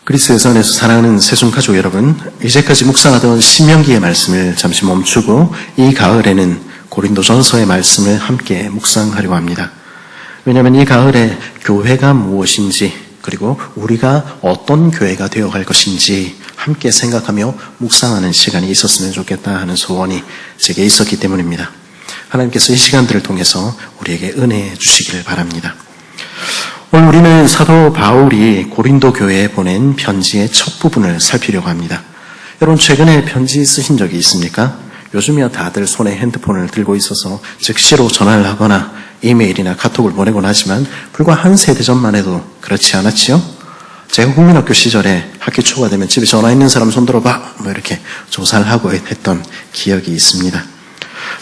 그리스도의 전에서 사랑하는 새순가족 여러분, 이제까지 묵상하던 신명기의 말씀을 잠시 멈추고 이 가을에는 고린도전서의 말씀을 함께 묵상하려고 합니다. 왜냐하면 이 가을에 교회가 무엇인지, 그리고 우리가 어떤 교회가 되어갈 것인지 함께 생각하며 묵상하는 시간이 있었으면 좋겠다 하는 소원이 제게 있었기 때문입니다. 하나님께서 이 시간들을 통해서 우리에게 은혜 주시기를 바랍니다. 오늘 우리는 사도 바울이 고린도 교회에 보낸 편지의 첫 부분을 살피려고 합니다. 여러분, 최근에 편지 쓰신 적이 있습니까? 요즘이야 다들 손에 핸드폰을 들고 있어서 즉시로 전화를 하거나 이메일이나 카톡을 보내곤 하지만 불과 한 세대 전만 해도 그렇지 않았지요? 제가 국민학교 시절에 학기 초가 되면 집에 전화 있는 사람 손 들어봐 이렇게 조사를 하고 했던 기억이 있습니다.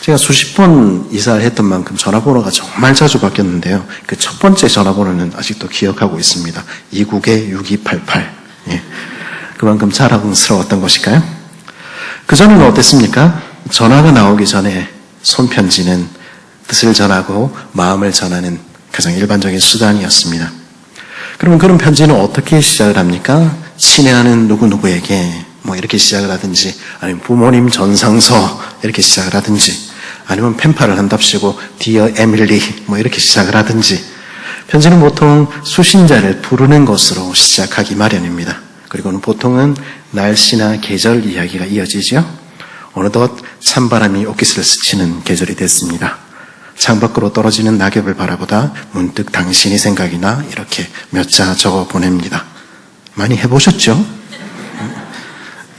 제가 수십 번 이사를 했던 만큼 전화번호가 정말 자주 바뀌었는데요. 그 첫 번째 전화번호는 아직도 기억하고 있습니다. 2국에-6288. 예. 그만큼 자랑스러웠던 것일까요? 그전에는 어땠습니까? 전화가 나오기 전에 손편지는 뜻을 전하고 마음을 전하는 가장 일반적인 수단이었습니다. 그러면 그런 편지는 어떻게 시작을 합니까? 친애하는 누구누구에게 이렇게 시작을 하든지, 아니면 부모님 전상서 이렇게 시작을 하든지, 아니면 펜팔을 한답시고 Dear Emily 이렇게 시작을 하든지, 편지는 보통 수신자를 부르는 것으로 시작하기 마련입니다. 그리고는 보통은 날씨나 계절 이야기가 이어지죠. 어느덧 찬바람이 옷깃을 스치는 계절이 됐습니다. 창밖으로 떨어지는 낙엽을 바라보다 문득 당신이 생각이 나 이렇게 몇 자 적어 보냅니다. 많이 해보셨죠?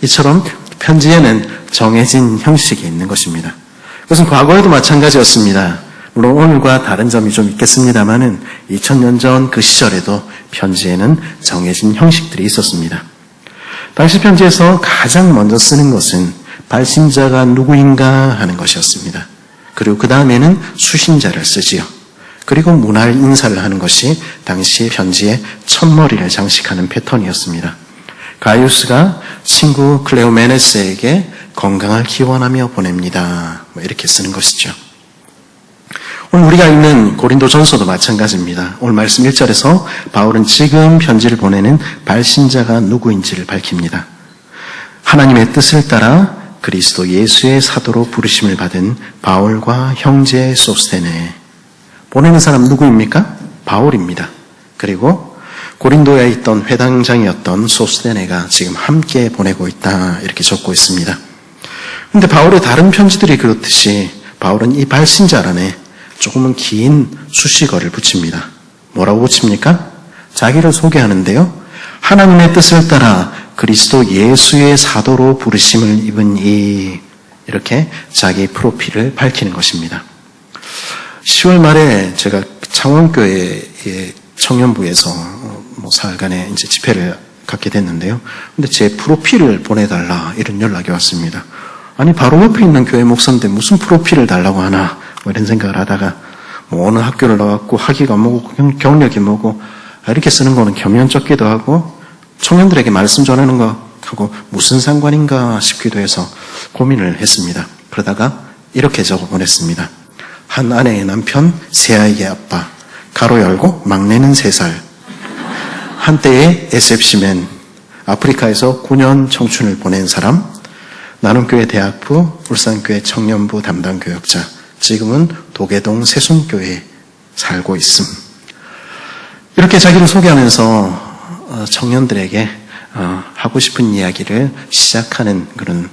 이처럼 편지에는 정해진 형식이 있는 것입니다. 그것은 과거에도 마찬가지였습니다. 물론 오늘과 다른 점이 좀 있겠습니다만은 2000년 전 그 시절에도 편지에는 정해진 형식들이 있었습니다. 당시 편지에서 가장 먼저 쓰는 것은 발신자가 누구인가 하는 것이었습니다. 그리고 그 다음에는 수신자를 쓰지요. 그리고 문할 인사를 하는 것이 당시 편지의 첫머리를 장식하는 패턴이었습니다. 가이우스가 친구 클레오메네스에게 건강을 기원하며 보냅니다. 이렇게 쓰는 것이죠. 오늘 우리가 읽는 고린도전서도 마찬가지입니다. 오늘 말씀 1절에서 바울은 지금 편지를 보내는 발신자가 누구인지를 밝힙니다. 하나님의 뜻을 따라 그리스도 예수의 사도로 부르심을 받은 바울과 형제 소스테네. 보내는 사람 누구입니까? 바울입니다. 그리고 고린도에 있던 회당장이었던 소스테네가 지금 함께 보내고 있다 이렇게 적고 있습니다. 그런데 바울의 다른 편지들이 그렇듯이 바울은 이 발신자란에 조금은 긴 수식어를 붙입니다. 뭐라고 붙입니까? 자기를 소개하는데요. 하나님의 뜻을 따라 그리스도 예수의 사도로 부르심을 입은 이렇게 자기 프로필을 밝히는 것입니다. 10월 말에 제가 창원교회의 청년부에서 사흘간의 이제 집회를 갖게 됐는데요. 근데 제 프로필을 보내달라 이런 연락이 왔습니다. 아니 바로 옆에 있는 교회 목사인데 무슨 프로필을 달라고 하나 이런 생각을 하다가 어느 학교를 나왔고 학위가 뭐고 경력이 뭐고 이렇게 쓰는 거는 겸연쩍기도 하고 청년들에게 말씀 전하는 것하고 무슨 상관인가 싶기도 해서 고민을 했습니다. 그러다가 이렇게 적어 보냈습니다. 한 아내의 남편, 세 아이의 아빠, 가로 열고 막내는 3살, 한때의 SFC맨, 아프리카에서 9년 청춘을 보낸 사람, 나눔교회 대학부, 울산교회 청년부 담당 교역자, 지금은 도계동 세순교회에 살고 있음. 이렇게 자기를 소개하면서 청년들에게 하고 싶은 이야기를 시작하는 그런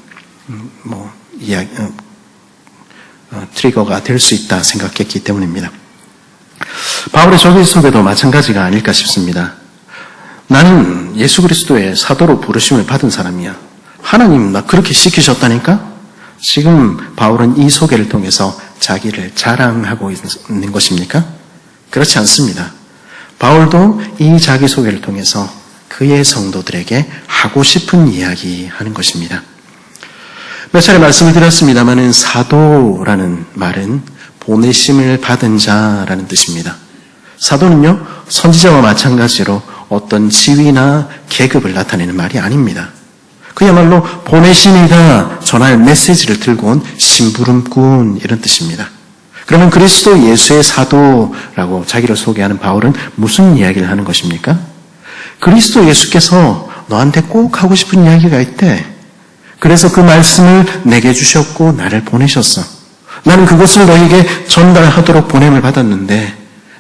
트리거가 될 수 있다 생각했기 때문입니다. 바울의 저기속에도 마찬가지가 아닐까 싶습니다. 나는 예수 그리스도의 사도로 부르심을 받은 사람이야. 하나님 나 그렇게 시키셨다니까? 지금 바울은 이 소개를 통해서 자기를 자랑하고 있는 것입니까? 그렇지 않습니다. 바울도 이 자기소개를 통해서 그의 성도들에게 하고 싶은 이야기 하는 것입니다. 몇 차례 말씀을 드렸습니다마는 사도라는 말은 보내심을 받은 자라는 뜻입니다. 사도는요, 선지자와 마찬가지로 어떤 지위나 계급을 나타내는 말이 아닙니다. 그야말로 보내심이다 전할 메시지를 들고 온 심부름꾼 이런 뜻입니다. 그러면 그리스도 예수의 사도라고 자기를 소개하는 바울은 무슨 이야기를 하는 것입니까? 그리스도 예수께서 너한테 꼭 하고 싶은 이야기가 있대. 그래서 그 말씀을 내게 주셨고 나를 보내셨어. 나는 그것을 너에게 전달하도록 보냄을 받았는데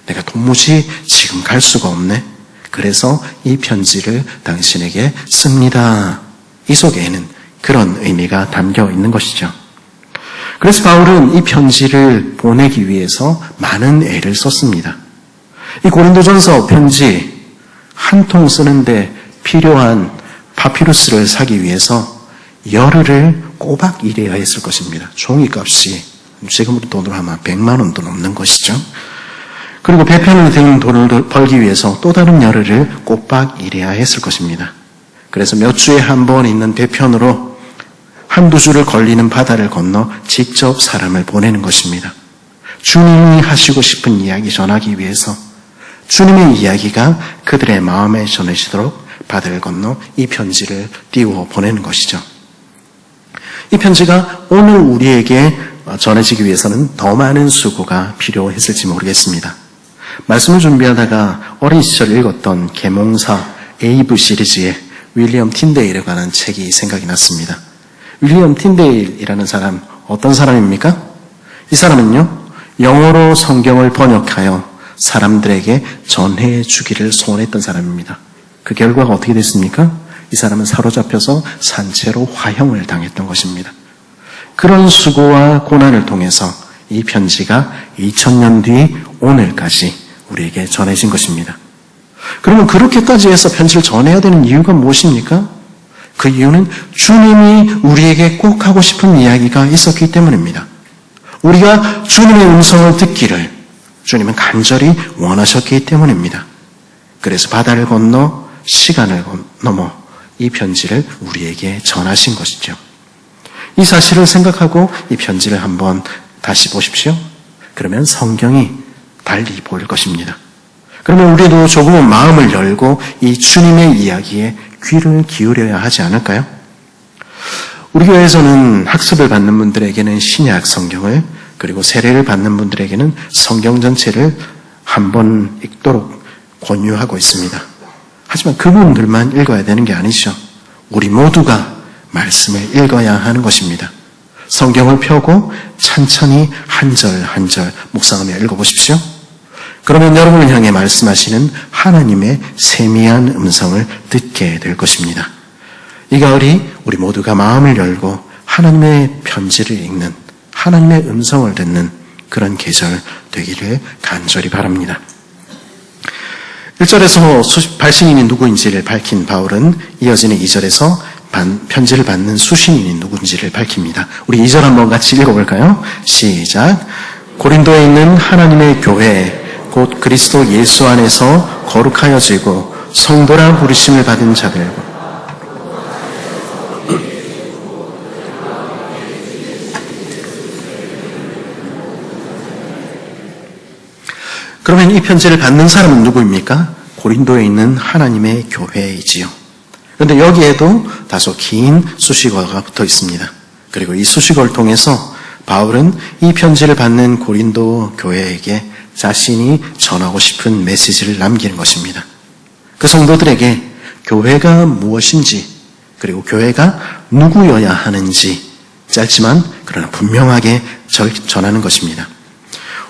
내가 도무지 지금 갈 수가 없네. 그래서 이 편지를 당신에게 씁니다. 이 속에는 그런 의미가 담겨 있는 것이죠. 그래서 바울은 이 편지를 보내기 위해서 많은 애를 썼습니다. 이 고린도전서 편지 한 통 쓰는데 필요한 파피루스를 사기 위해서 열흘을 꼬박 일해야 했을 것입니다. 종이값이 지금 돈으로 하면 100만 원도 넘는 것이죠. 그리고 배편을 든 돈을 벌기 위해서 또 다른 열흘을 꼬박 일해야 했을 것입니다. 그래서 몇 주에 한 번 있는 배편으로 한두 주를 걸리는 바다를 건너 직접 사람을 보내는 것입니다. 주님이 하시고 싶은 이야기 전하기 위해서 주님의 이야기가 그들의 마음에 전해지도록 바다를 건너 이 편지를 띄워 보내는 것이죠. 이 편지가 오늘 우리에게 전해지기 위해서는 더 많은 수고가 필요했을지 모르겠습니다. 말씀을 준비하다가 어린 시절 읽었던 계몽사 에이브 시리즈의 윌리엄 틴데일에 관한 책이 생각이 났습니다. 윌리엄 틴데일이라는 사람, 어떤 사람입니까? 이 사람은요, 영어로 성경을 번역하여 사람들에게 전해주기를 소원했던 사람입니다. 그 결과가 어떻게 됐습니까? 이 사람은 사로잡혀서 산채로 화형을 당했던 것입니다. 그런 수고와 고난을 통해서 이 편지가 2000년 뒤 오늘까지 우리에게 전해진 것입니다. 그러면 그렇게까지 해서 편지를 전해야 되는 이유가 무엇입니까? 그 이유는 주님이 우리에게 꼭 하고 싶은 이야기가 있었기 때문입니다. 우리가 주님의 음성을 듣기를 주님은 간절히 원하셨기 때문입니다. 그래서 바다를 건너 시간을 넘어 이 편지를 우리에게 전하신 것이죠. 이 사실을 생각하고 이 편지를 한번 다시 보십시오. 그러면 성경이 달리 보일 것입니다. 그러면 우리도 조금은 마음을 열고 이 주님의 이야기에 귀를 기울여야 하지 않을까요? 우리 교회에서는 학습을 받는 분들에게는 신약 성경을, 그리고 세례를 받는 분들에게는 성경 전체를 한 번 읽도록 권유하고 있습니다. 하지만 그분들만 읽어야 되는 게 아니죠. 우리 모두가 말씀을 읽어야 하는 것입니다. 성경을 펴고 천천히 한 절 한 절 묵상하며 읽어보십시오. 그러면 여러분을 향해 말씀하시는 하나님의 세미한 음성을 듣게 될 것입니다. 이 가을이 우리 모두가 마음을 열고 하나님의 편지를 읽는, 하나님의 음성을 듣는 그런 계절 되기를 간절히 바랍니다. 1절에서 발신인이 누구인지를 밝힌 바울은 이어지는 2절에서 편지를 받는 수신인이 누군지를 밝힙니다. 우리 2절 한번 같이 읽어볼까요? 시작. 고린도에 있는 하나님의 교회 곧 그리스도 예수 안에서 거룩하여지고 성도라 부르심을 받은 자들과 그러면 이 편지를 받는 사람은 누구입니까? 고린도에 있는 하나님의 교회이지요. 그런데 여기에도 다소 긴 수식어가 붙어 있습니다. 그리고 이 수식어를 통해서 바울은 이 편지를 받는 고린도 교회에게 자신이 전하고 싶은 메시지를 남기는 것입니다. 그 성도들에게 교회가 무엇인지, 그리고 교회가 누구여야 하는지 짧지만 그러나 분명하게 전하는 것입니다.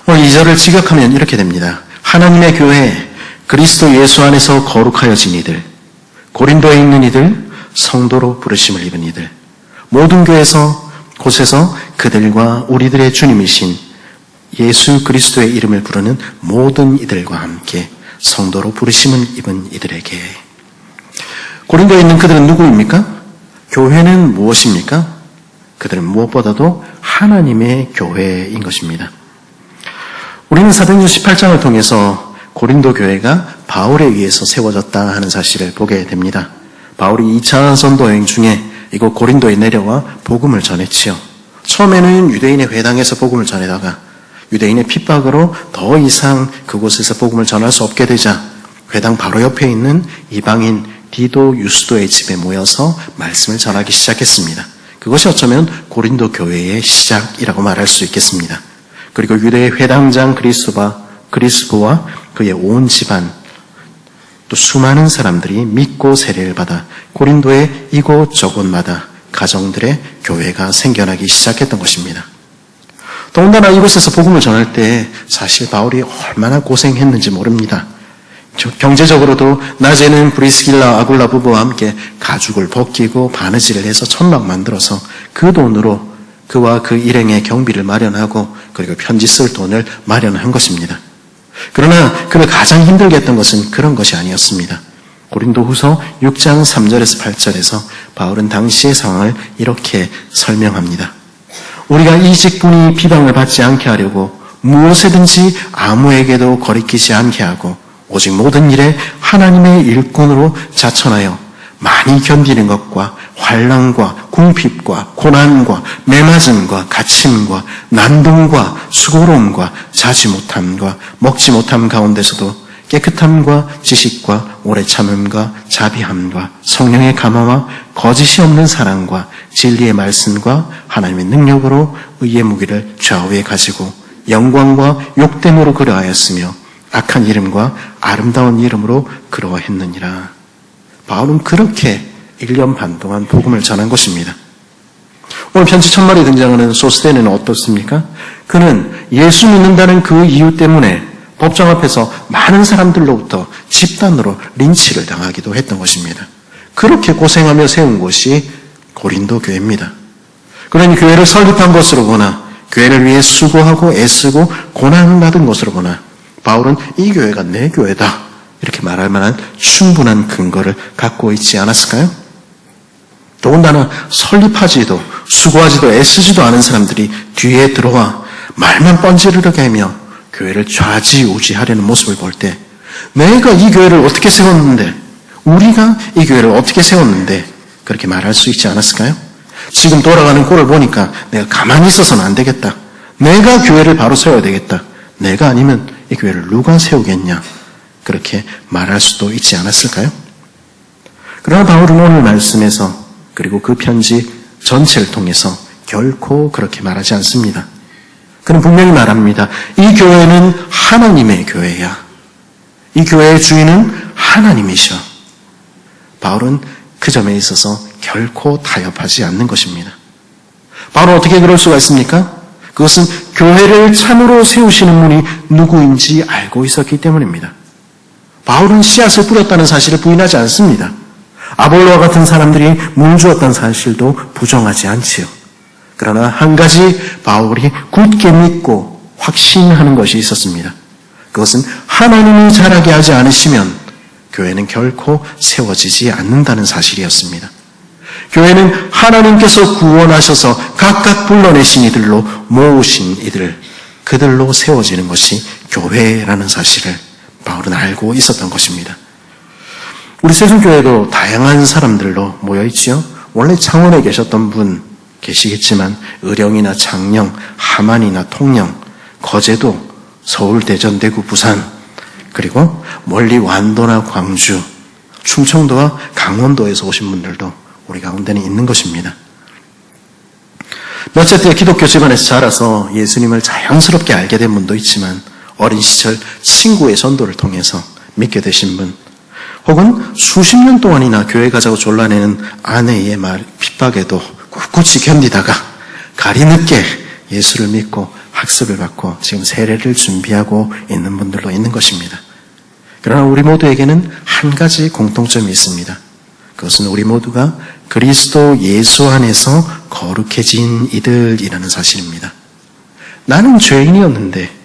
오늘 2절을 직역하면 이렇게 됩니다. 하나님의 교회, 그리스도 예수 안에서 거룩하여진 이들, 고린도에 있는 이들, 성도로 부르심을 입은 이들, 모든 곳에서 그들과 우리들의 주님이신 예수 그리스도의 이름을 부르는 모든 이들과 함께 성도로 부르심을 입은 이들에게. 고린도에 있는 그들은 누구입니까? 교회는 무엇입니까? 그들은 무엇보다도 하나님의 교회인 것입니다. 우리는 사도행전 18장을 통해서 고린도 교회가 바울에 의해서 세워졌다 하는 사실을 보게 됩니다. 바울이 2차 전도 여행 중에 이곳 고린도에 내려와 복음을 전했지요. 처음에는 유대인의 회당에서 복음을 전하다가 유대인의 핍박으로 더 이상 그곳에서 복음을 전할 수 없게 되자 회당 바로 옆에 있는 이방인 디도 유스도의 집에 모여서 말씀을 전하기 시작했습니다. 그것이 어쩌면 고린도 교회의 시작이라고 말할 수 있겠습니다. 그리고 유대의 회당장 그리스도와 그의 온 집안, 또 수많은 사람들이 믿고 세례를 받아 고린도의 이곳저곳마다 가정들의 교회가 생겨나기 시작했던 것입니다. 더군다나 이곳에서 복음을 전할 때 사실 바울이 얼마나 고생했는지 모릅니다. 경제적으로도 낮에는 브리스길라 아굴라 부부와 함께 가죽을 벗기고 바느질을 해서 천막 만들어서 그 돈으로 그와 그 일행의 경비를 마련하고 그리고 편지 쓸 돈을 마련한 것입니다. 그러나 그를 가장 힘들게 했던 것은 그런 것이 아니었습니다. 고린도후서 6장 3절에서 8절에서 바울은 당시의 상황을 이렇게 설명합니다. 우리가 이 직분이 비방을 받지 않게 하려고 무엇이든지 아무에게도 거리끼지 않게 하고 오직 모든 일에 하나님의 일꾼으로 자천하여 많이 견디는 것과 환난과 궁핍과 고난과 매맞음과 갇힘과 난동과 수고로움과 자지 못함과 먹지 못함 가운데서도 깨끗함과 지식과 오래 참음과 자비함과 성령의 감화와 거짓이 없는 사랑과 진리의 말씀과 하나님의 능력으로 의의 무기를 좌우에 가지고 영광과 욕됨으로 그러하였으며 악한 이름과 아름다운 이름으로 그러하였느니라. 바울은 그렇게 1년 반 동안 복음을 전한 것입니다. 오늘 편지 첫말에 등장하는 소스테네는 어떻습니까? 그는 예수 믿는다는 그 이유 때문에 법정 앞에서 많은 사람들로부터 집단으로 린치를 당하기도 했던 것입니다. 그렇게 고생하며 세운 곳이 고린도 교회입니다. 그러니 교회를 설립한 것으로 보나 교회를 위해 수고하고 애쓰고 고난을 받은 것으로 보나 바울은 이 교회가 내 교회다 이렇게 말할 만한 충분한 근거를 갖고 있지 않았을까요? 더군다나 설립하지도 수고하지도 애쓰지도 않은 사람들이 뒤에 들어와 말만 뻔지르르게 하며 교회를 좌지우지하려는 모습을 볼 때 내가 이 교회를 어떻게 세웠는데 우리가 이 교회를 어떻게 세웠는데 그렇게 말할 수 있지 않았을까요? 지금 돌아가는 꼴을 보니까 내가 가만히 있어서는 안 되겠다. 내가 교회를 바로 세워야 되겠다. 내가 아니면 이 교회를 누가 세우겠냐. 그렇게 말할 수도 있지 않았을까요? 그러나 바울은 오늘 말씀에서 그리고 그 편지 전체를 통해서 결코 그렇게 말하지 않습니다. 그는 분명히 말합니다. 이 교회는 하나님의 교회야. 이 교회의 주인은 하나님이셔. 바울은 그 점에 있어서 결코 타협하지 않는 것입니다. 바울은 어떻게 그럴 수가 있습니까? 그것은 교회를 참으로 세우시는 분이 누구인지 알고 있었기 때문입니다. 바울은 씨앗을 뿌렸다는 사실을 부인하지 않습니다. 아볼로와 같은 사람들이 물 주었다는 사실도 부정하지 않지요. 그러나 한 가지 바울이 굳게 믿고 확신하는 것이 있었습니다. 그것은 하나님이 자라게 하지 않으시면 교회는 결코 세워지지 않는다는 사실이었습니다. 교회는 하나님께서 구원하셔서 각각 불러내신 이들로 모으신 이들, 그들로 세워지는 것이 교회라는 사실을 바울은 알고 있었던 것입니다. 우리 세순교회도 다양한 사람들로 모여있지요. 원래 창원에 계셨던 분 계시겠지만 의령이나 창녕, 함안이나 통영, 거제도, 서울, 대전, 대구, 부산, 그리고 멀리 완도나 광주, 충청도와 강원도에서 오신 분들도 우리 가운데는 있는 것입니다. 몇째 때 기독교 집안에서 자라서 예수님을 자연스럽게 알게 된 분도 있지만 어린 시절 친구의 전도를 통해서 믿게 되신 분, 혹은 수십 년 동안이나 교회 가자고 졸라내는 아내의 핍박에도 꿋꿋이 견디다가 가리 늦게 예수를 믿고 학습을 받고 지금 세례를 준비하고 있는 분들도 있는 것입니다. 그러나 우리 모두에게는 한 가지 공통점이 있습니다. 그것은 우리 모두가 그리스도 예수 안에서 거룩해진 이들이라는 사실입니다. 나는 죄인이었는데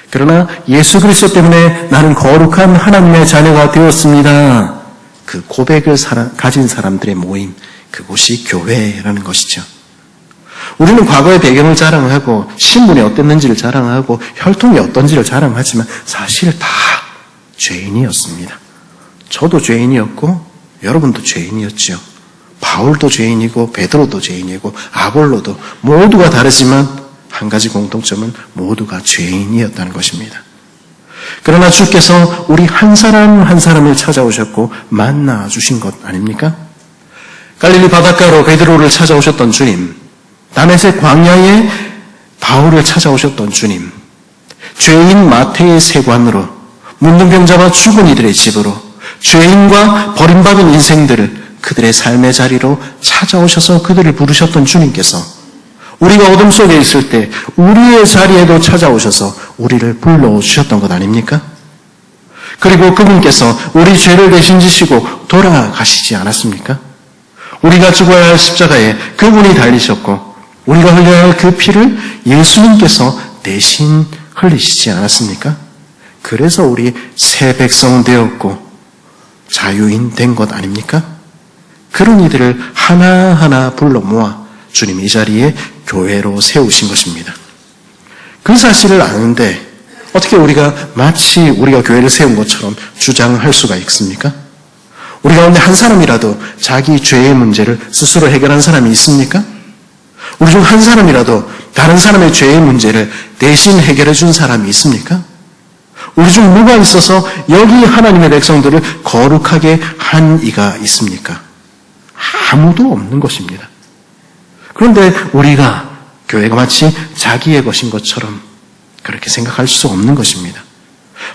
그러나 예수 그리스도 때문에 나는 거룩한 하나님의 자녀가 되었습니다. 그 고백을 가진 사람들의 모임, 그곳이 교회라는 것이죠. 우리는 과거의 배경을 자랑하고 신분이 어땠는지를 자랑하고 혈통이 어떤지를 자랑하지만 사실 다 죄인이었습니다. 저도 죄인이었고 여러분도 죄인이었죠. 바울도 죄인이고 베드로도 죄인이고 아볼로도 모두가 다르지만 한 가지 공통점은 모두가 죄인이었다는 것입니다. 그러나 주께서 우리 한 사람 한 사람을 찾아오셨고 만나 주신 것 아닙니까? 갈릴리 바닷가로 베드로를 찾아오셨던 주님, 다메섹 광야에 바울을 찾아오셨던 주님, 죄인 마태의 세관으로 문둥병자와 죽은 이들의 집으로 죄인과 버림받은 인생들을 그들의 삶의 자리로 찾아오셔서 그들을 부르셨던 주님께서 우리가 어둠 속에 있을 때 우리의 자리에도 찾아오셔서 우리를 불러주셨던 것 아닙니까? 그리고 그분께서 우리 죄를 대신 지시고 돌아가시지 않았습니까? 우리가 죽어야 할 십자가에 그분이 달리셨고 우리가 흘려야 할 그 피를 예수님께서 대신 흘리시지 않았습니까? 그래서 우리 새 백성 되었고 자유인 된 것 아닙니까? 그런 이들을 하나하나 불러 모아 주님이 이 자리에 교회로 세우신 것입니다. 그 사실을 아는데 어떻게 우리가 마치 우리가 교회를 세운 것처럼 주장할 수가 있습니까? 우리 가운데 한 사람이라도 자기 죄의 문제를 스스로 해결한 사람이 있습니까? 우리 중 한 사람이라도 다른 사람의 죄의 문제를 대신 해결해 준 사람이 있습니까? 우리 중 누가 있어서 여기 하나님의 백성들을 거룩하게 한 이가 있습니까? 아무도 없는 것입니다. 그런데 우리가 교회가 마치 자기의 것인 것처럼 그렇게 생각할 수 없는 것입니다.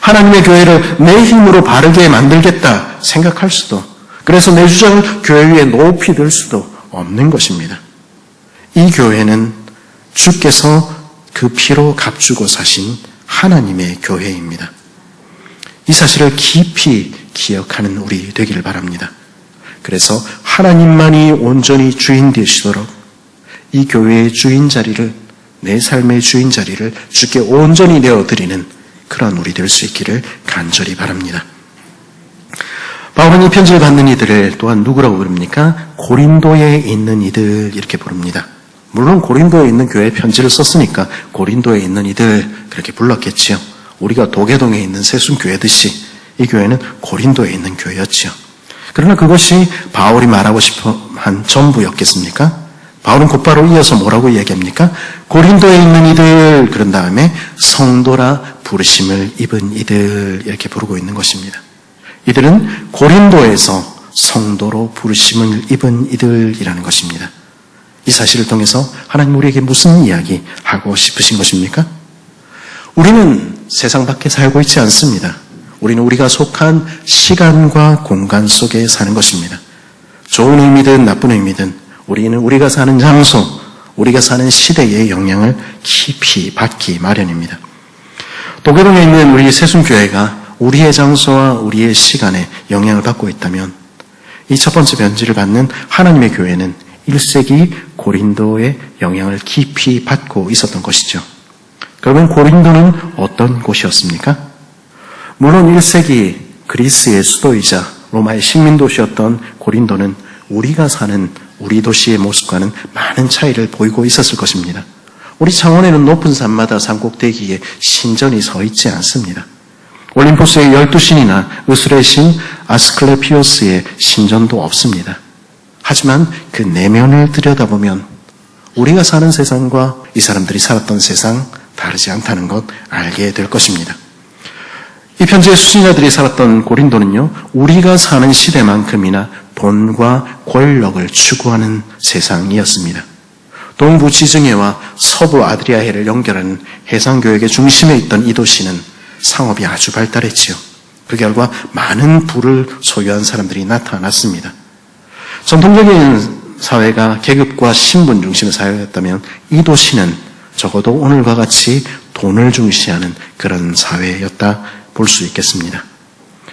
하나님의 교회를 내 힘으로 바르게 만들겠다 생각할 수도, 그래서 내 주장을 교회 위에 높이 들 수도 없는 것입니다. 이 교회는 주께서 그 피로 값주고 사신 하나님의 교회입니다. 이 사실을 깊이 기억하는 우리 되기를 바랍니다. 그래서 하나님만이 온전히 주인 되시도록 이 교회의 주인 자리를, 내 삶의 주인 자리를 주께 온전히 내어드리는 그런 우리 될 수 있기를 간절히 바랍니다. 바울은 이 편지를 받는 이들을 또한 누구라고 부릅니까? 고린도에 있는 이들 이렇게 부릅니다. 물론 고린도에 있는 교회에 편지를 썼으니까 고린도에 있는 이들 그렇게 불렀겠지요. 우리가 도계동에 있는 세순교회듯이 이 교회는 고린도에 있는 교회였지요. 그러나 그것이 바울이 말하고 싶어 한 전부였겠습니까? 바울은 곧바로 이어서 뭐라고 얘기합니까? 고린도에 있는 이들, 그런 다음에 성도라 부르심을 입은 이들 이렇게 부르고 있는 것입니다. 이들은 고린도에서 성도로 부르심을 입은 이들이라는 것입니다. 이 사실을 통해서 하나님 우리에게 무슨 이야기 하고 싶으신 것입니까? 우리는 세상 밖에 살고 있지 않습니다. 우리는 우리가 속한 시간과 공간 속에 사는 것입니다. 좋은 의미든 나쁜 의미든 우리는 우리가 사는 장소, 우리가 사는 시대의 영향을 깊이 받기 마련입니다. 도계동에 있는 우리 세순교회가 우리의 장소와 우리의 시간에 영향을 받고 있다면 이 첫 번째 편지를 받는 하나님의 교회는 1세기 고린도의 영향을 깊이 받고 있었던 것이죠. 그러면 고린도는 어떤 곳이었습니까? 물론 1세기 그리스의 수도이자 로마의 식민도시였던 고린도는 우리가 사는 우리 도시의 모습과는 많은 차이를 보이고 있었을 것입니다. 우리 창원에는 높은 산마다 산꼭대기에 신전이 서 있지 않습니다. 올림포스의 12신이나 의술의 신 아스클레피오스의 신전도 없습니다. 하지만 그 내면을 들여다보면 우리가 사는 세상과 이 사람들이 살았던 세상 다르지 않다는 것 알게 될 것입니다. 이 편지의 수신자들이 살았던 고린도는요, 우리가 사는 시대만큼이나 돈과 권력을 추구하는 세상이었습니다. 동부 지중해와 서부 아드리아해를 연결하는 해상교역의 중심에 있던 이 도시는 상업이 아주 발달했지요. 그 결과 많은 부를 소유한 사람들이 나타났습니다. 전통적인 사회가 계급과 신분 중심의 사회였다면 이 도시는 적어도 오늘과 같이 돈을 중시하는 그런 사회였다 볼 수 있겠습니다.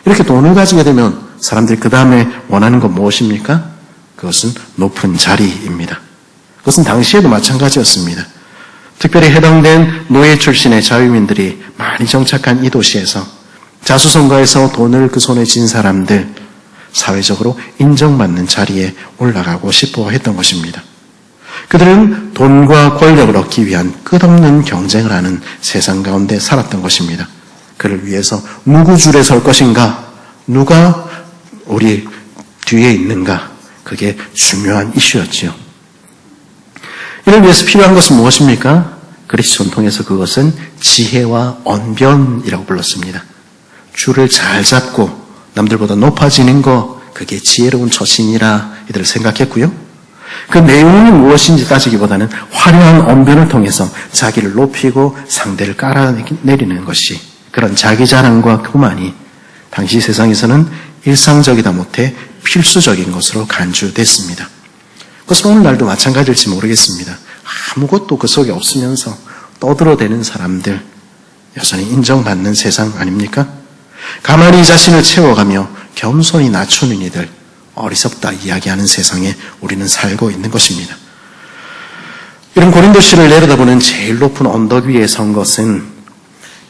이렇게 돈을 가지게 되면 사람들이 그 다음에 원하는 건 무엇입니까? 그것은 높은 자리입니다. 그것은 당시에도 마찬가지였습니다. 특별히 해당된 노예 출신의 자유민들이 많이 정착한 이 도시에서 자수성가해서 돈을 그 손에 쥔 사람들, 사회적으로 인정받는 자리에 올라가고 싶어 했던 것입니다. 그들은 돈과 권력을 얻기 위한 끝없는 경쟁을 하는 세상 가운데 살았던 것입니다. 그를 위해서 누구 줄에 설 것인가? 누가 우리 뒤에 있는가? 그게 중요한 이슈였지요. 이를 위해서 필요한 것은 무엇입니까? 그리스 전통에서 그것은 지혜와 언변이라고 불렀습니다. 줄을 잘 잡고 남들보다 높아지는 거, 그게 지혜로운 처신이라 이들을 생각했고요. 그 내용이 무엇인지 따지기보다는 화려한 언변을 통해서 자기를 높이고 상대를 깔아내리는 것이, 그런 자기 자랑과 교만이 당시 세상에서는 일상적이다 못해 필수적인 것으로 간주됐습니다. 그것은 오늘날도 마찬가지일지 모르겠습니다. 아무것도 그 속에 없으면서 떠들어대는 사람들, 여전히 인정받는 세상 아닙니까? 가만히 자신을 채워가며 겸손히 낮추는 이들, 어리석다 이야기하는 세상에 우리는 살고 있는 것입니다. 이런 고린도시를 내려다보는 제일 높은 언덕 위에 선 것은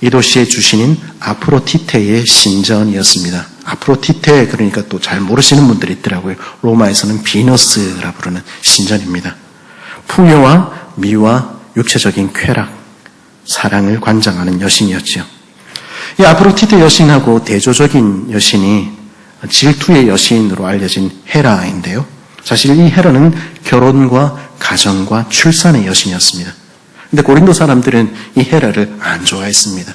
이 도시의 주신인 아프로디테의 신전이었습니다. 아프로디테, 그러니까 또 잘 모르시는 분들이 있더라고요. 로마에서는 비너스라 부르는 신전입니다. 풍요와 미와 육체적인 쾌락, 사랑을 관장하는 여신이었죠. 이 아프로디테 여신하고 대조적인 여신이 질투의 여신으로 알려진 헤라인데요. 사실 이 헤라는 결혼과 가정과 출산의 여신이었습니다. 근데 고린도 사람들은 이 헤라를 안 좋아했습니다.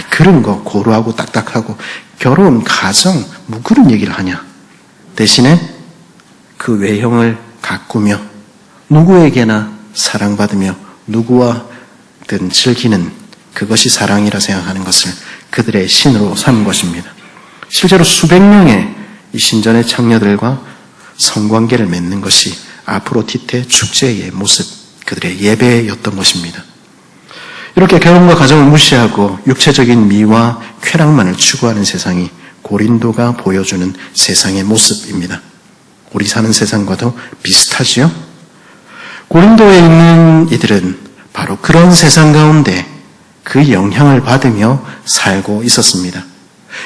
그런 거 고루하고 딱딱하고 결혼, 가정, 뭐 그런 얘기를 하냐. 대신에 그 외형을 가꾸며 누구에게나 사랑받으며 누구와든 즐기는 그것이 사랑이라 생각하는 것을 그들의 신으로 삼은 것입니다. 실제로 수백 명의 이 신전의 창녀들과 성관계를 맺는 것이 아프로디테 축제의 모습, 그들의 예배였던 것입니다. 이렇게 결혼과 가정을 무시하고 육체적인 미와 쾌락만을 추구하는 세상이 고린도가 보여주는 세상의 모습입니다. 우리 사는 세상과도 비슷하지요? 고린도에 있는 이들은 바로 그런 세상 가운데 그 영향을 받으며 살고 있었습니다.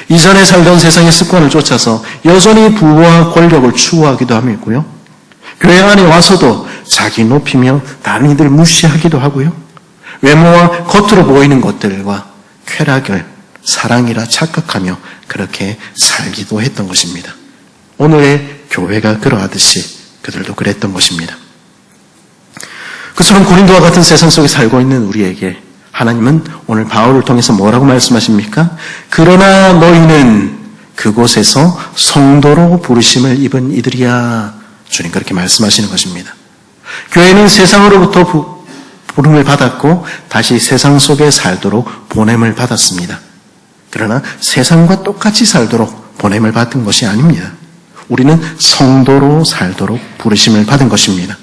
이전에 살던 세상의 습관을 쫓아서 여전히 부와 권력을 추구하기도 하고요. 교회 안에 와서도 자기 높이며 다른 이들 무시하기도 하고요. 외모와 겉으로 보이는 것들과 쾌락을 사랑이라 착각하며 그렇게 살기도 했던 것입니다. 오늘의 교회가 그러하듯이 그들도 그랬던 것입니다. 그처럼 고린도와 같은 세상 속에 살고 있는 우리에게 하나님은 오늘 바울을 통해서 뭐라고 말씀하십니까? 그러나 너희는 그곳에서 성도로 부르심을 입은 이들이야. 주님 그렇게 말씀하시는 것입니다. 교회는 세상으로부터 부름을 받았고 다시 세상 속에 살도록 보냄을 받았습니다. 그러나 세상과 똑같이 살도록 보냄을 받은 것이 아닙니다. 우리는 성도로 살도록 부르심을 받은 것입니다.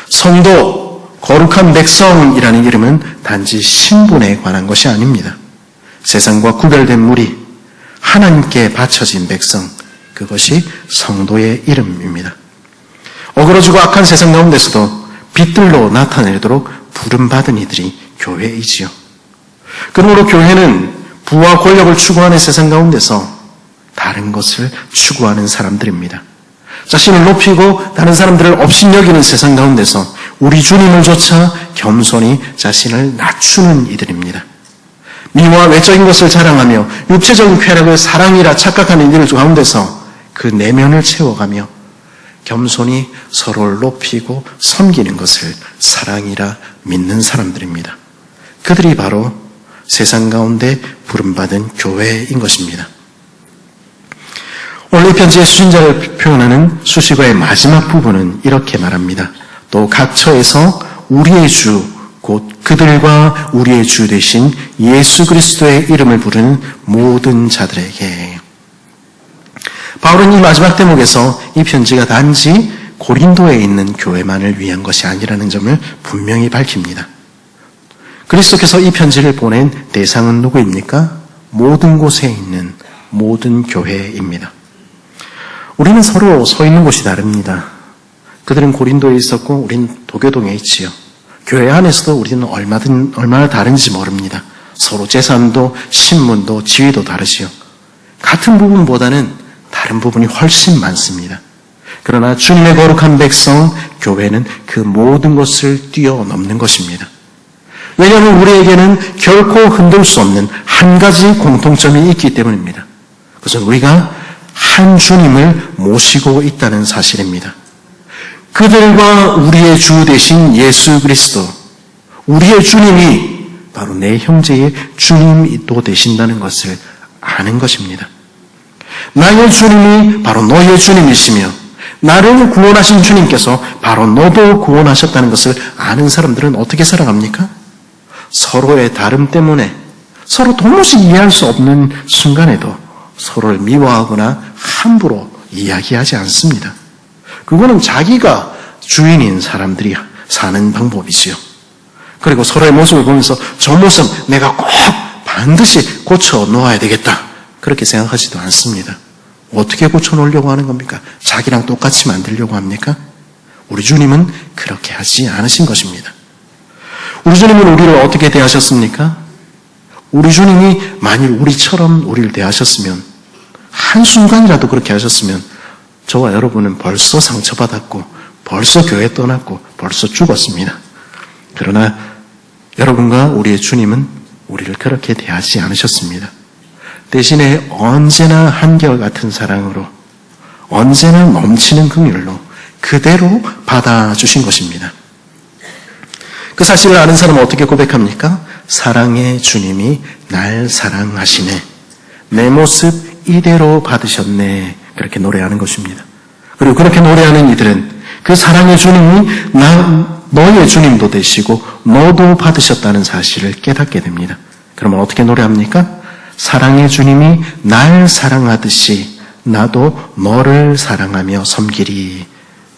성도, 거룩한 백성이라는 이름은 단지 신분에 관한 것이 아닙니다. 세상과 구별된 무리, 하나님께 바쳐진 백성, 그것이 성도의 이름입니다. 어그러지고 악한 세상 가운데서도 빛들로 나타내도록 부름받은 이들이 교회이지요. 그러므로 교회는 부와 권력을 추구하는 세상 가운데서 다른 것을 추구하는 사람들입니다. 자신을 높이고 다른 사람들을 업신여기는 세상 가운데서 우리 주님을 조차 겸손히 자신을 낮추는 이들입니다. 미와 외적인 것을 자랑하며 육체적인 쾌락을 사랑이라 착각하는 이들 가운데서 그 내면을 채워가며 겸손히 서로를 높이고 섬기는 것을 사랑이라 믿는 사람들입니다. 그들이 바로 세상 가운데 부름받은 교회인 것입니다. 오늘 이 편지의 수신자를 표현하는 수식어의 마지막 부분은 이렇게 말합니다. 또 각처에서 우리의 주, 곧 그들과 우리의 주 되신 예수 그리스도의 이름을 부르는 모든 자들에게. 바울은 이 마지막 대목에서 이 편지가 단지 고린도에 있는 교회만을 위한 것이 아니라는 점을 분명히 밝힙니다. 그리스도께서 이 편지를 보낸 대상은 누구입니까? 모든 곳에 있는 모든 교회입니다. 우리는 서로 서 있는 곳이 다릅니다. 그들은 고린도에 있었고 우리는 도교동에 있지요. 교회 안에서도 우리는 얼마나 다른지 모릅니다. 서로 재산도 신분도 지위도 다르지요. 같은 부분보다는 다른 부분이 훨씬 많습니다. 그러나 주님의 거룩한 백성, 교회는 그 모든 것을 뛰어넘는 것입니다. 왜냐하면 우리에게는 결코 흔들 수 없는 한 가지 공통점이 있기 때문입니다. 그것은 우리가 한 주님을 모시고 있다는 사실입니다. 그들과 우리의 주 되신 예수 그리스도, 우리의 주님이 바로 내 형제의 주님도 되신다는 것을 아는 것입니다. 나의 주님이 바로 너의 주님이시며 나를 구원하신 주님께서 바로 너도 구원하셨다는 것을 아는 사람들은 어떻게 살아갑니까? 서로의 다름 때문에 서로 도무지 이해할 수 없는 순간에도 서로를 미워하거나 함부로 이야기하지 않습니다. 그거는 자기가 주인인 사람들이 사는 방법이지요. 그리고 서로의 모습을 보면서 저 모습 내가 꼭 반드시 고쳐 놓아야 되겠다. 그렇게 생각하지도 않습니다. 어떻게 고쳐 놓으려고 하는 겁니까? 자기랑 똑같이 만들려고 합니까? 우리 주님은 그렇게 하지 않으신 것입니다. 우리 주님은 우리를 어떻게 대하셨습니까? 우리 주님이 만일 우리처럼 우리를 대하셨으면, 한순간이라도 그렇게 하셨으면 저와 여러분은 벌써 상처받았고 벌써 교회 떠났고 벌써 죽었습니다. 그러나 여러분과 우리의 주님은 우리를 그렇게 대하지 않으셨습니다. 대신에 언제나 한결같은 사랑으로, 언제나 넘치는 긍휼로 그대로 받아주신 것입니다. 그 사실을 아는 사람은 어떻게 고백합니까? 사랑의 주님이 날 사랑하시네. 내 모습 이대로 받으셨네. 그렇게 노래하는 것입니다. 그리고 그렇게 노래하는 이들은 그 사랑의 주님이 너의 주님도 되시고 너도 받으셨다는 사실을 깨닫게 됩니다. 그러면 어떻게 노래합니까? 사랑의 주님이 날 사랑하듯이 나도 너를 사랑하며 섬기리.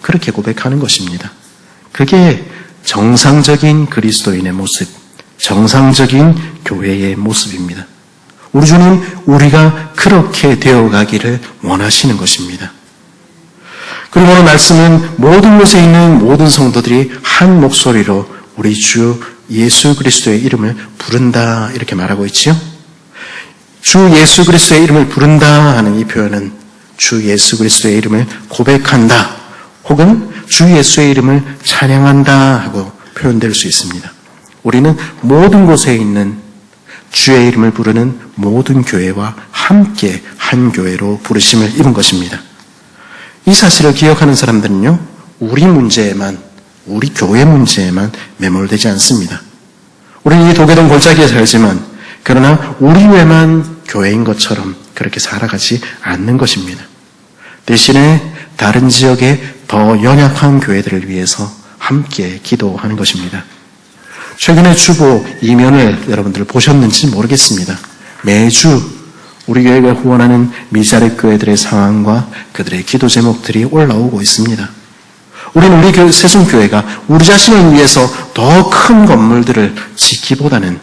그렇게 고백하는 것입니다. 그게 정상적인 그리스도인의 모습, 정상적인 교회의 모습입니다. 우리 주님, 우리가 그렇게 되어가기를 원하시는 것입니다. 그리고 오늘 말씀은 모든 곳에 있는 모든 성도들이 한 목소리로 우리 주 예수 그리스도의 이름을 부른다 이렇게 말하고 있지요. 주 예수 그리스도의 이름을 부른다 하는 이 표현은 주 예수 그리스도의 이름을 고백한다 혹은 주 예수의 이름을 찬양한다 하고 표현될 수 있습니다. 우리는 모든 곳에 있는 주의 이름을 부르는 모든 교회와 함께 한 교회로 부르심을 입은 것입니다. 이 사실을 기억하는 사람들은요, 우리 문제에만, 우리 교회 문제에만 매몰되지 않습니다. 우리는 이 도계동 골짜기에 살지만 그러나 우리 외만 교회인 것처럼 그렇게 살아가지 않는 것입니다. 대신에 다른 지역의 더 연약한 교회들을 위해서 함께 기도하는 것입니다. 최근에 주보 이면을 여러분들 보셨는지 모르겠습니다. 매주 우리 교회가 후원하는 미자립 교회들의 상황과 그들의 기도 제목들이 올라오고 있습니다. 우리는 우리 세순교회가 우리 자신을 위해서 더 큰 건물들을 짓기보다는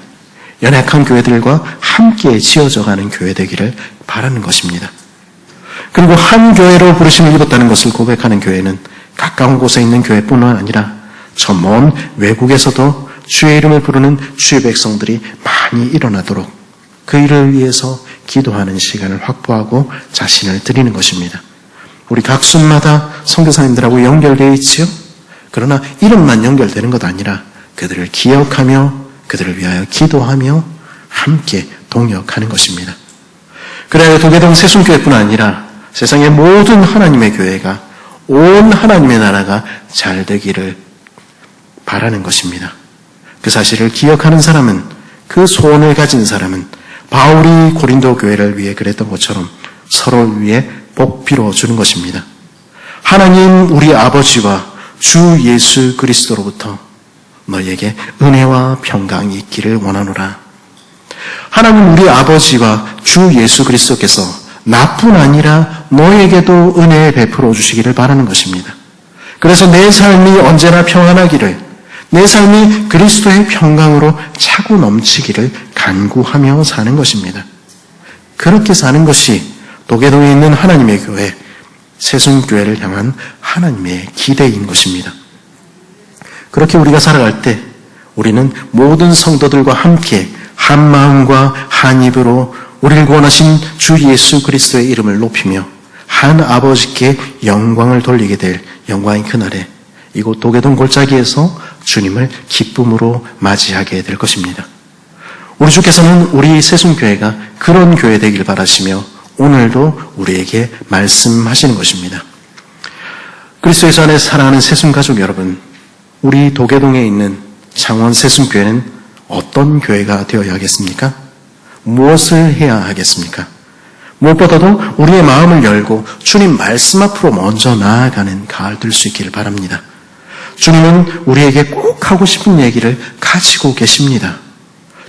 연약한 교회들과 함께 지어져가는 교회 되기를 바라는 것입니다. 그리고 한 교회로 부르심을 입었다는 것을 고백하는 교회는 가까운 곳에 있는 교회뿐만 아니라 저 먼 외국에서도 주의 이름을 부르는 주의 백성들이 많이 일어나도록 그 일을 위해서 기도하는 시간을 확보하고 자신을 드리는 것입니다. 우리 각 순마다 선교사님들하고 연결되어 있지요? 그러나 이름만 연결되는 것 아니라 그들을 기억하며 그들을 위하여 기도하며 함께 동역하는 것입니다. 그래야 도계동 세순교회뿐 아니라 세상의 모든 하나님의 교회가 온 하나님의 나라가 잘 되기를 바라는 것입니다. 그 사실을 기억하는 사람은, 그 소원을 가진 사람은 바울이 고린도 교회를 위해 그랬던 것처럼 서로를 위해 복 빌어주는 것입니다. 하나님 우리 아버지와 주 예수 그리스도로부터 너희에게 은혜와 평강이 있기를 원하노라. 하나님 우리 아버지와 주 예수 그리스도께서 나뿐 아니라 너에게도 은혜 베풀어 주시기를 바라는 것입니다. 그래서 내 삶이 언제나 평안하기를, 내 삶이 그리스도의 평강으로 차고 넘치기를 간구하며 사는 것입니다. 그렇게 사는 것이 도계동에 있는 하나님의 교회, 세순교회를 향한 하나님의 기대인 것입니다. 그렇게 우리가 살아갈 때 우리는 모든 성도들과 함께 한 마음과 한 입으로 우리를 구원하신 주 예수 그리스도의 이름을 높이며 한 아버지께 영광을 돌리게 될 영광의 그날에 이곳 도계동 골짜기에서 주님을 기쁨으로 맞이하게 될 것입니다. 우리 주께서는 우리 세순교회가 그런 교회 되길 바라시며 오늘도 우리에게 말씀하시는 것입니다. 그리스도 예수 안에 사랑하는 세순가족 여러분, 우리 도계동에 있는 창원 세순교회는 어떤 교회가 되어야 하겠습니까? 무엇을 해야 하겠습니까? 무엇보다도 우리의 마음을 열고 주님 말씀 앞으로 먼저 나아가는 가을 될 수 있기를 바랍니다. 주님은 우리에게 꼭 하고 싶은 얘기를 가지고 계십니다.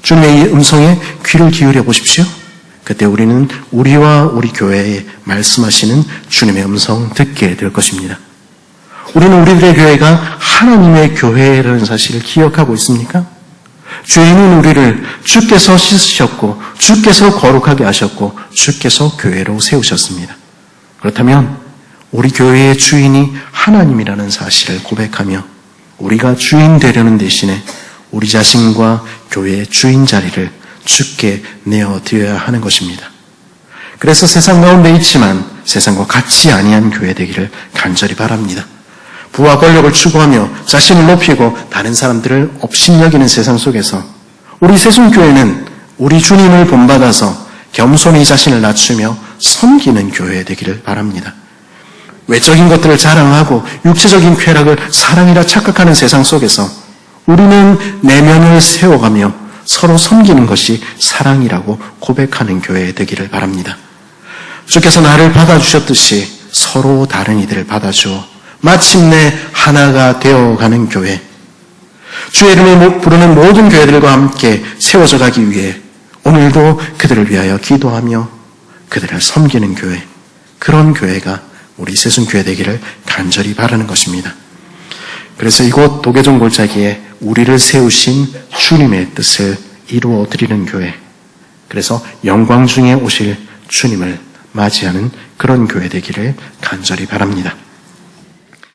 주님의 이 음성에 귀를 기울여 보십시오. 그때 우리는 우리와 우리 교회에 말씀하시는 주님의 음성 듣게 될 것입니다. 우리는 우리들의 교회가 하나님의 교회라는 사실을 기억하고 있습니까? 주인은 우리를 주께서 씻으셨고 주께서 거룩하게 하셨고 주께서 교회로 세우셨습니다. 그렇다면 우리 교회의 주인이 하나님이라는 사실을 고백하며 우리가 주인 되려는 대신에 우리 자신과 교회의 주인 자리를 주께 내어드려야 하는 것입니다. 그래서 세상 가운데 있지만 세상과 같이 아니한 교회 되기를 간절히 바랍니다. 부와 권력을 추구하며 자신을 높이고 다른 사람들을 업신여기는 세상 속에서 우리 세순교회는 우리 주님을 본받아서 겸손히 자신을 낮추며 섬기는 교회 되기를 바랍니다. 외적인 것들을 자랑하고 육체적인 쾌락을 사랑이라 착각하는 세상 속에서 우리는 내면을 세워가며 서로 섬기는 것이 사랑이라고 고백하는 교회 되기를 바랍니다. 주께서 나를 받아주셨듯이 서로 다른 이들을 받아주어 마침내 하나가 되어가는 교회, 주의 이름을 부르는 모든 교회들과 함께 세워져 가기 위해 오늘도 그들을 위하여 기도하며 그들을 섬기는 교회, 그런 교회가 우리 세순교회 되기를 간절히 바라는 것입니다. 그래서 이곳 도계종 골짜기에 우리를 세우신 주님의 뜻을 이루어 드리는 교회, 그래서 영광 중에 오실 주님을 맞이하는 그런 교회 되기를 간절히 바랍니다.